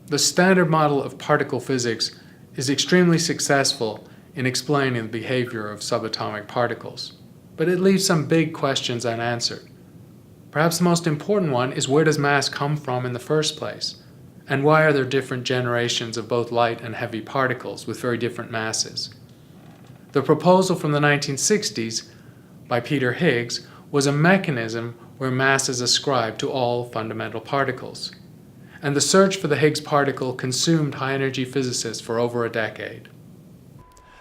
The standard model of particle physics is extremely successful in explaining the behavior of subatomic particles, but it leaves some big questions unanswered. Perhaps the most important one is, where does mass come from in the first place? And why are there different generations of both light and heavy particles with very different masses? The proposal from the 1960s by Peter Higgs was a mechanism where mass is ascribed to all fundamental particles. And the search for the Higgs particle consumed high-energy physicists for over a decade.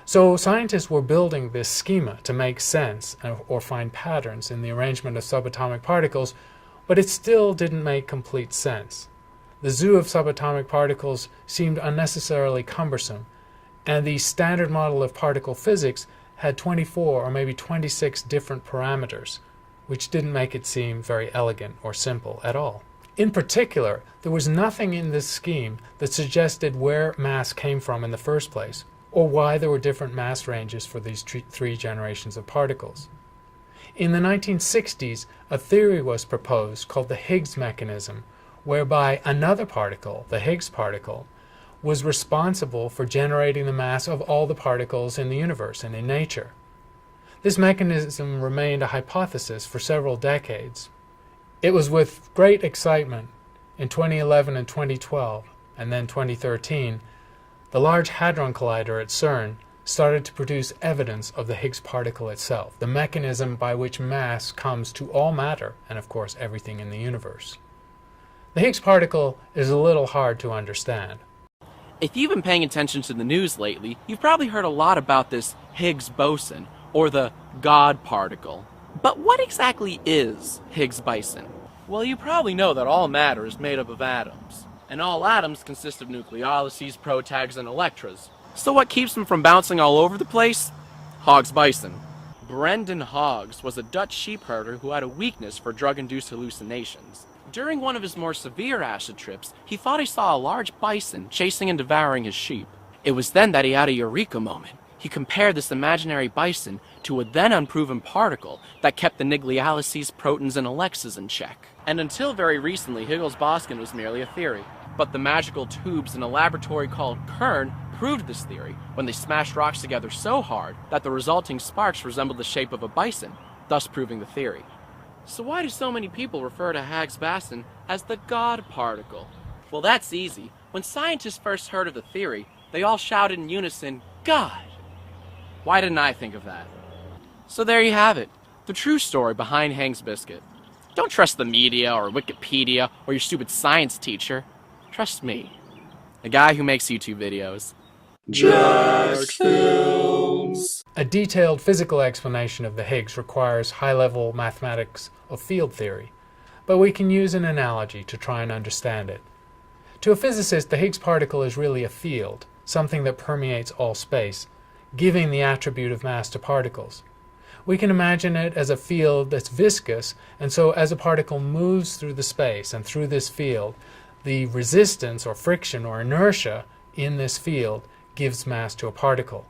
So scientists were building this schema to make sense or find patterns in the arrangement of subatomic particles, but it still didn't make complete sense. The zoo of subatomic particles seemed unnecessarily cumbersome, and the standard model of particle physics had 24 or maybe 26 different parameters, which didn't make it seem very elegant or simple at all. In particular, there was nothing in this scheme that suggested where mass came from in the first place, or why there were different mass ranges for these three generations of particles. In the 1960s, a theory was proposed called the Higgs Mechanism, whereby another particle, the Higgs particle, was responsible for generating the mass of all the particles in the universe and in nature. This mechanism remained a hypothesis for several decades. It was with great excitement in 2011 and 2012, and then 2013, the Large Hadron Collider at CERN started to produce evidence of the Higgs particle itself, the mechanism by which mass comes to all matter and, of course, everything in the universe. The Higgs particle is a little hard to understand. If you've been paying attention to the news lately, you've probably heard a lot about this Higgs boson, or the God particle. But what exactly is Higgs boson? Well, you probably know that all matter is made up of atoms, and all atoms consist of nucleolyses, protags, and electrons. So what keeps them from bouncing all over the place? Higgs boson. Brendan Higgs was a Dutch sheep herder who had a weakness for drug-induced hallucinations. During one of his more severe acid trips, he thought he saw a large bison chasing and devouring his sheep. It was then that he had a eureka moment. He compared this imaginary bison to a then unproven particle that kept the nucleolyses, protons, and electrons in check. And until very recently, Higgs Bosons was merely a theory. But the magical tubes in a laboratory called CERN proved this theory when they smashed rocks together so hard that the resulting sparks resembled the shape of a bison, thus proving the theory. So why do so many people refer to Higgs boson as the God particle? Well, that's easy. When scientists first heard of the theory, they all shouted in unison, "God!" Why didn't I think of that? So there you have it, the true story behind Higgs biscuit. Don't trust the media or Wikipedia or your stupid science teacher. Trust me, a guy who makes YouTube videos. Jack Films. A detailed physical explanation of the Higgs requires high-level mathematics of field theory, but we can use an analogy to try and understand it. To a physicist, the Higgs particle is really a field, something that permeates all space, giving the attribute of mass to particles. We can imagine it as a field that's viscous, and so as a particle moves through the space and through this field, the resistance or friction or inertia in this field gives mass to a particle.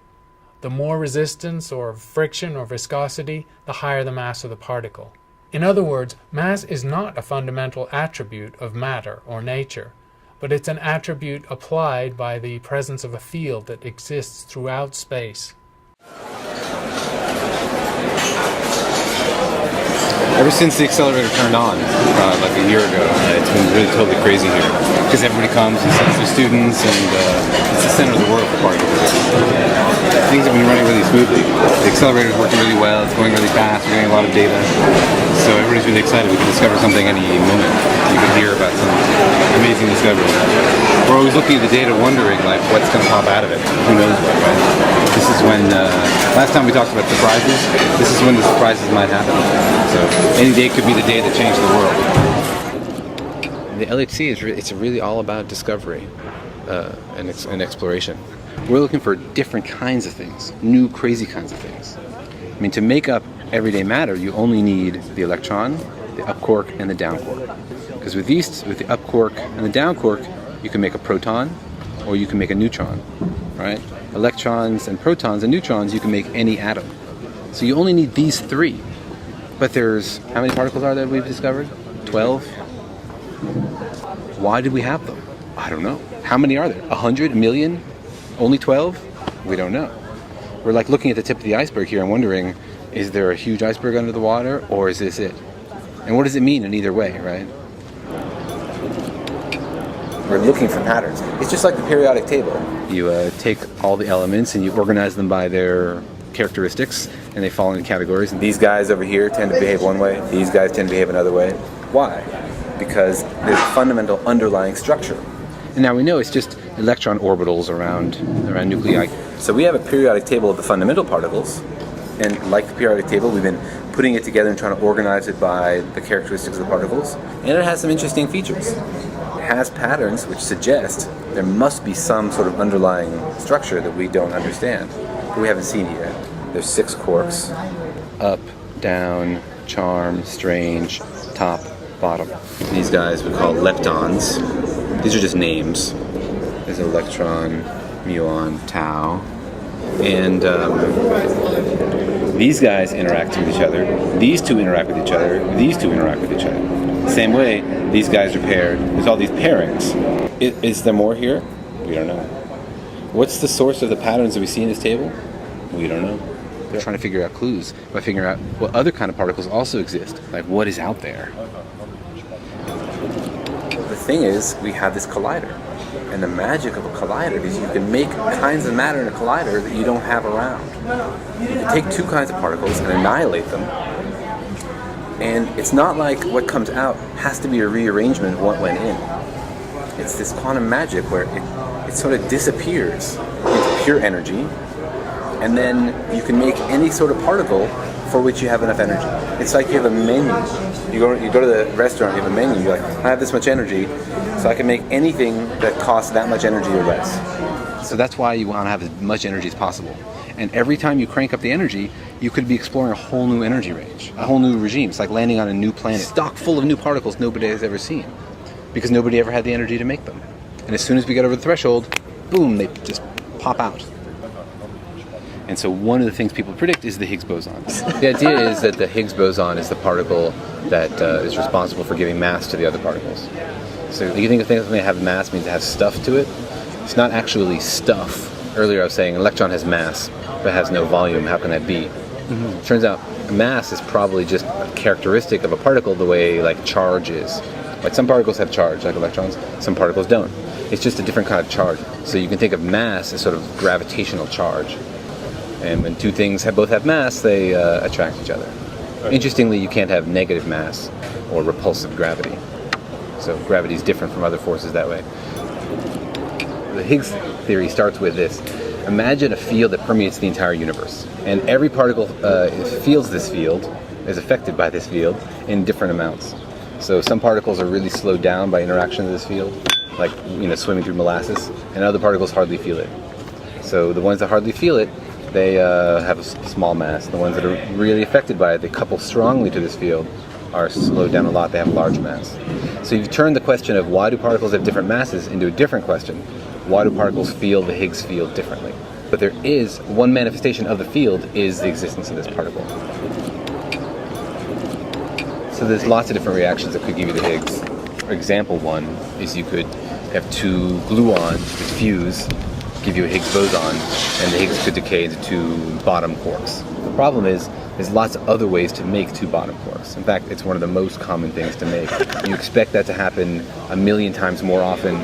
The more resistance or friction or viscosity, the higher the mass of the particle. In other words, mass is not a fundamental attribute of matter or nature, but it's an attribute applied by the presence of a field that exists throughout space. Ever since the accelerator turned on, like a year ago, it's been really totally crazy here. Because everybody comes and sends their students, and it's the center of the world for particle physics. Things have been running really smoothly. The accelerator is working really well, it's going really fast, we're getting a lot of data. So everybody's really excited. We can discover something any moment. You can hear about some amazing discovery. We're always looking at the data wondering like what's going to pop out of it. Who knows what, right? This is when, last time we talked about surprises, this is when the surprises might happen. So any day could be the day that changed the world. The LHC it's really all about discovery and exploration. We're looking for different kinds of things, new crazy kinds of things. I mean, to make up everyday matter, you only need the electron, the up quark, and the down quark. Because with the up quark and the down quark, you can make a proton, or you can make a neutron, right? Electrons and protons and neutrons, you can make any atom. So you only need these three. But there's, how many particles are there we've discovered? 12? Why did we have them? I don't know. How many are there? 100? A million? Only 12? We don't know. We're like looking at the tip of the iceberg here and wondering, is there a huge iceberg under the water, or is this it? And what does it mean in either way, right? We're looking for patterns. It's just like the periodic table. You take all the elements and you organize them by their characteristics, and they fall into categories. And these guys over here tend to behave one way. These guys tend to behave another way. Why? Because there's a fundamental underlying structure. And now we know it's just electron orbitals around nuclei. So we have a periodic table of the fundamental particles, and like the periodic table, we've been putting it together and trying to organize it by the characteristics of the particles. And it has some interesting features. It has patterns which suggest there must be some sort of underlying structure that we don't understand, but we haven't seen it yet. There's 6 quarks. Up, down, charm, strange, top, bottom. These guys we call leptons. These are just names. There's an electron, muon, tau. And these guys interact with each other. These two interact with each other. These two interact with each other. Same way, these guys are paired. There's all these pairings. Is there more here? We don't know. What's the source of the patterns that we see in this table? We don't know. They're trying to figure out clues by figuring out what other kind of particles also exist. Like, what is out there? The thing is, we have this collider. And the magic of a collider is you can make kinds of matter in a collider that you don't have around. You can take 2 kinds of particles and annihilate them. And it's not like what comes out has to be a rearrangement of what went in. It's this quantum magic where it sort of disappears into pure energy, and then you can make any sort of particle for which you have enough energy. It's like you have a menu. You go to the restaurant, you have a menu, you're like, I have this much energy, so I can make anything that costs that much energy or less. So that's why you want to have as much energy as possible. And every time you crank up the energy, you could be exploring a whole new energy range, a whole new regime. It's like landing on a new planet, stock full of new particles nobody has ever seen, because nobody ever had the energy to make them. And as soon as we get over the threshold, boom, they just pop out. And so one of the things people predict is the Higgs boson. The idea is that the Higgs boson is the particle that is responsible for giving mass to the other particles. So you think of things that have mass means it has stuff to it. It's not actually stuff. Earlier I was saying an electron has mass, but has no volume. How can that be? Mm-hmm. Turns out mass is probably just a characteristic of a particle the way like charge is. Like some particles have charge, like electrons. Some particles don't. It's just a different kind of charge. So you can think of mass as sort of gravitational charge. And when 2 things both have mass, they attract each other. Interestingly, you can't have negative mass or repulsive gravity. So gravity is different from other forces that way. The Higgs theory starts with this. Imagine a field that permeates the entire universe. And every particle feels this field, is affected by this field in different amounts. So some particles are really slowed down by interaction with this field, like swimming through molasses, and other particles hardly feel it. So the ones that hardly feel it, they have a small mass. The ones that are really affected by it, they couple strongly to this field, are slowed down a lot, they have a large mass. So you've turned the question of why do particles have different masses into a different question. Why do particles feel the Higgs field differently? But there is one manifestation of the field is the existence of this particle. So there's lots of different reactions that could give you the Higgs. For example, one is you could have 2 gluons that fuse, give you a Higgs boson, and the Higgs could decay into 2 bottom quarks. The problem is there's lots of other ways to make 2 bottom quarks. In fact, it's one of the most common things to make. You expect that to happen 1,000,000 times more often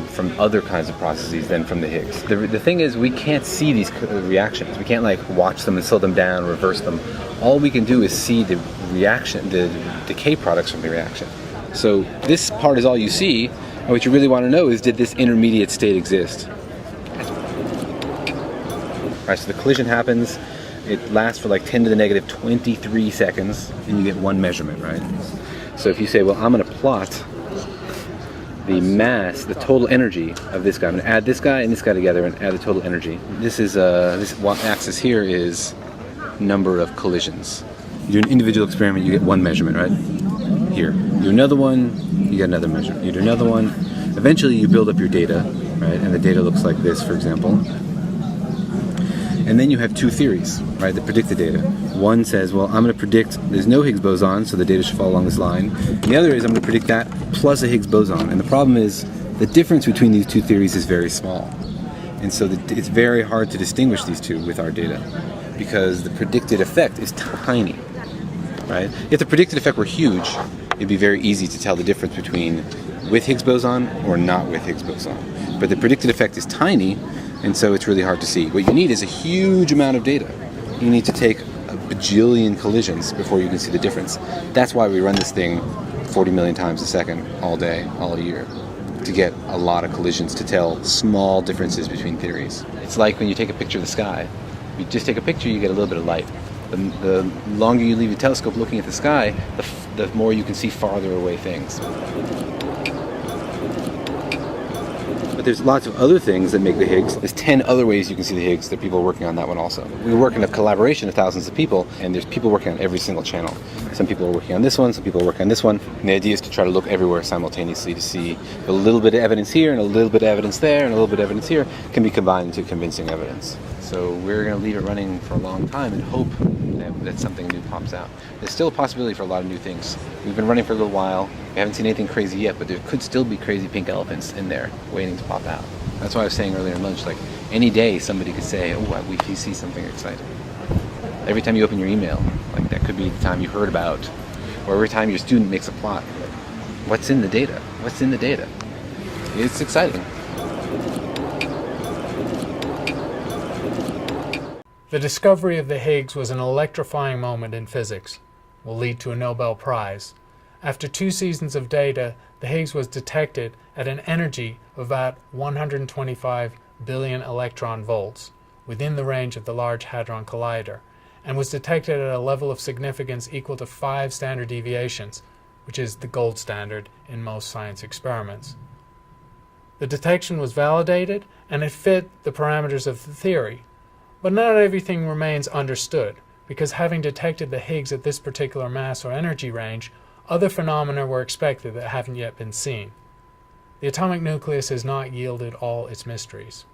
from other kinds of processes than from the Higgs. The thing is, we can't see these reactions. We can't like watch them and slow them down, reverse them. All we can do is see the reaction, the decay products from the reaction. So this part is all you see, and what you really want to know is, did this intermediate state exist? All right, so the collision happens. It lasts for like 10 to the negative 23 seconds, and you get one measurement, right? So if you say, well, I'm going to plot the mass, the total energy of this guy. I'm going to add this guy and this guy together and add the total energy. This is this axis here is number of collisions. You do an individual experiment, you get one measurement, right? Here. You do another one, you get another measurement. You do another one. Eventually you build up your data, right? And the data looks like this, for example. And then you have 2 theories, right, that predict the data. One says, well, I'm going to predict there's no Higgs boson, so the data should fall along this line. And the other is I'm going to predict that plus a Higgs boson. And the problem is The difference between these two theories is very small. And so it's very hard to distinguish these two with our data because the predicted effect is tiny, right? If the predicted effect were huge, it'd be very easy to tell the difference between with Higgs boson or not with Higgs boson. But the predicted effect is tiny, and so it's really hard to see. What you need is a huge amount of data. You need to take a bajillion collisions before you can see the difference. That's why we run this thing 40 million times a second, all day, all year, to get a lot of collisions to tell small differences between theories. It's like when you take a picture of the sky. If you just take a picture, you get a little bit of light. The longer you leave your telescope looking at the sky, the more you can see farther away things. But there's lots of other things that make the Higgs. There's 10 other ways you can see the Higgs. There are people working on that one also. We work in a collaboration of thousands of people, and there's people working on every single channel. Some people are working on this one, some people are working on this one. And the idea is to try to look everywhere simultaneously to see a little bit of evidence here, and a little bit of evidence there, and a little bit of evidence here can be combined into convincing evidence. So we're going to leave it running for a long time and hope that something new pops out. There's still a possibility for a lot of new things. We've been running for a little while. We haven't seen anything crazy yet, but there could still be crazy pink elephants in there waiting to pop out. That's why I was saying earlier in lunch, like any day somebody could say, oh, we see something exciting. Every time you open your email, like that could be the time you heard about, or every time your student makes a plot, like, what's in the data? What's in the data? It's exciting. The discovery of the Higgs was an electrifying moment in physics. Will lead to a Nobel Prize. After 2 seasons of data, the Higgs was detected at an energy of about 125 billion electron volts, within the range of the Large Hadron Collider, and was detected at a level of significance equal to 5 standard deviations, which is the gold standard in most science experiments. The detection was validated, and it fit the parameters of the theory. But not everything remains understood, because having detected the Higgs at this particular mass or energy range, other phenomena were expected that haven't yet been seen. The atomic nucleus has not yielded all its mysteries.